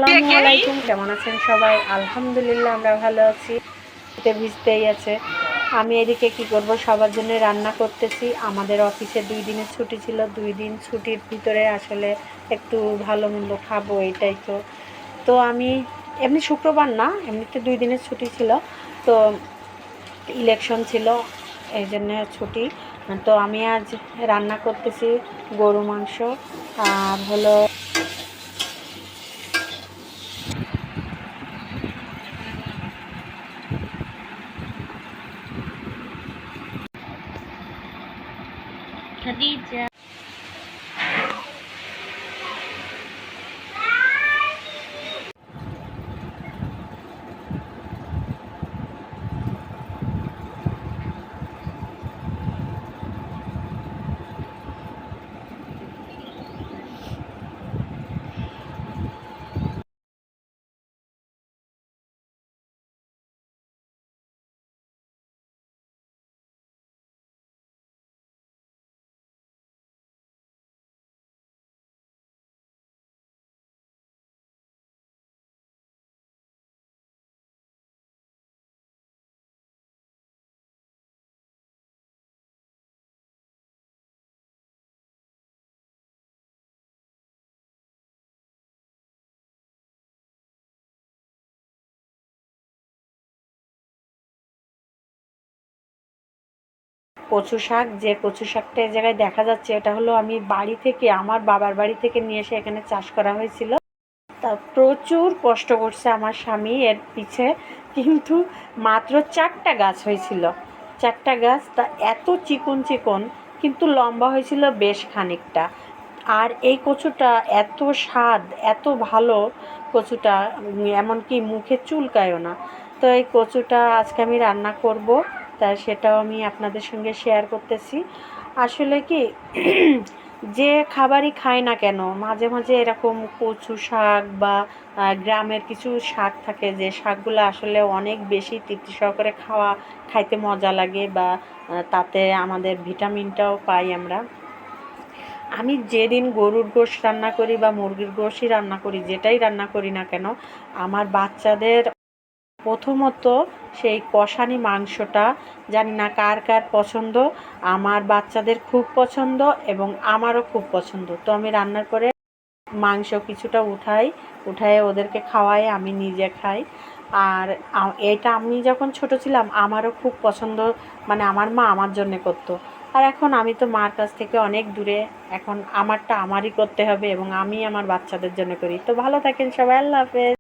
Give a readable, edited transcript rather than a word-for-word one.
আসসালামু আলাইকুম, কেমন আছেন সবাই? আলহামদুলিল্লাহ আমরা ভালো আছি। ভিজতেই আছে। আমি এদিকে কি করব, সবার জন্য রান্না করতেছি। আমাদের অফিসে 2 দিনের ছুটি ছিল। 2 দিন ছুটির ভিতরে আসলে একটু ভালো মন্দ খাবো, এটাই তো। তো আমি এমনি শুক্রবার না, এমনিতে 2 দিনের ছুটি ছিল। তো ইলেকশন ছিল, এই জন্য ছুটি। তো আমি আজ রান্না করতেছি গরু মাংস আর হলো Khadija. কচু শাক, যে কচু শাকটা এই জায়গায় দেখা যাচ্ছে, এটা হলো আমি বাড়ি থেকে, আমার বাবার বাড়ি থেকে নিয়ে এসে এখানে চাষ করা হয়েছিল। তা প্রচুর কষ্ট করছে আমার স্বামী এর পিছে, কিন্তু মাত্র 4টা গাছ হয়েছিল। 4টা গাছ, তা এত চিকন চিকন, কিন্তু লম্বা হয়েছিল বেশ খানিকটা। আর এই কচুটা এত স্বাদ, এত ভালো কচুটা, এমনকি মুখে চুলকায়ও না। তো এই কচুটা আজকে আমি রান্না করব, তা সেটাও আমি আপনাদের সঙ্গে শেয়ার করতেছি। আসলে কি, যে খাবারই খাই না কেন, মাঝে মাঝে এরকম কচু শাক বা গ্রামের কিছু শাক থাকে, যে শাকগুলো আসলে অনেক বেশি তৃপ্তি সহকারে খাইতে মজা লাগে, বা তাতে আমাদের ভিটামিনটাও পাই আমরা। আমি যেদিন গরুর গোশ রান্না করি বা মুরগির গোশই রান্না করি, যেটাই রান্না করি না কেন, আমার বাচ্চাদের প্রথমত সেই কষানি মাংসটা, জানি না কার কার পছন্দ, আমার বাচ্চাদের খুব পছন্দ এবং আমারও খুব পছন্দ। তো আমি রান্নার পরে মাংস কিছুটা উঠায় ওদেরকে খাওয়াই, আমি নিজে খাই। আর এটা আমি যখন ছোট ছিলাম আমারও খুব পছন্দ, মানে আমার মা আমার জন্যে করতো। আর এখন আমি তো মার কাছ থেকে অনেক দূরে, এখন আমারটা আমারই করতে হবে এবং আমি আমার বাচ্চাদের জন্য করি। তো ভালো থাকেন সবাই, আল্লাহ হাফেজ।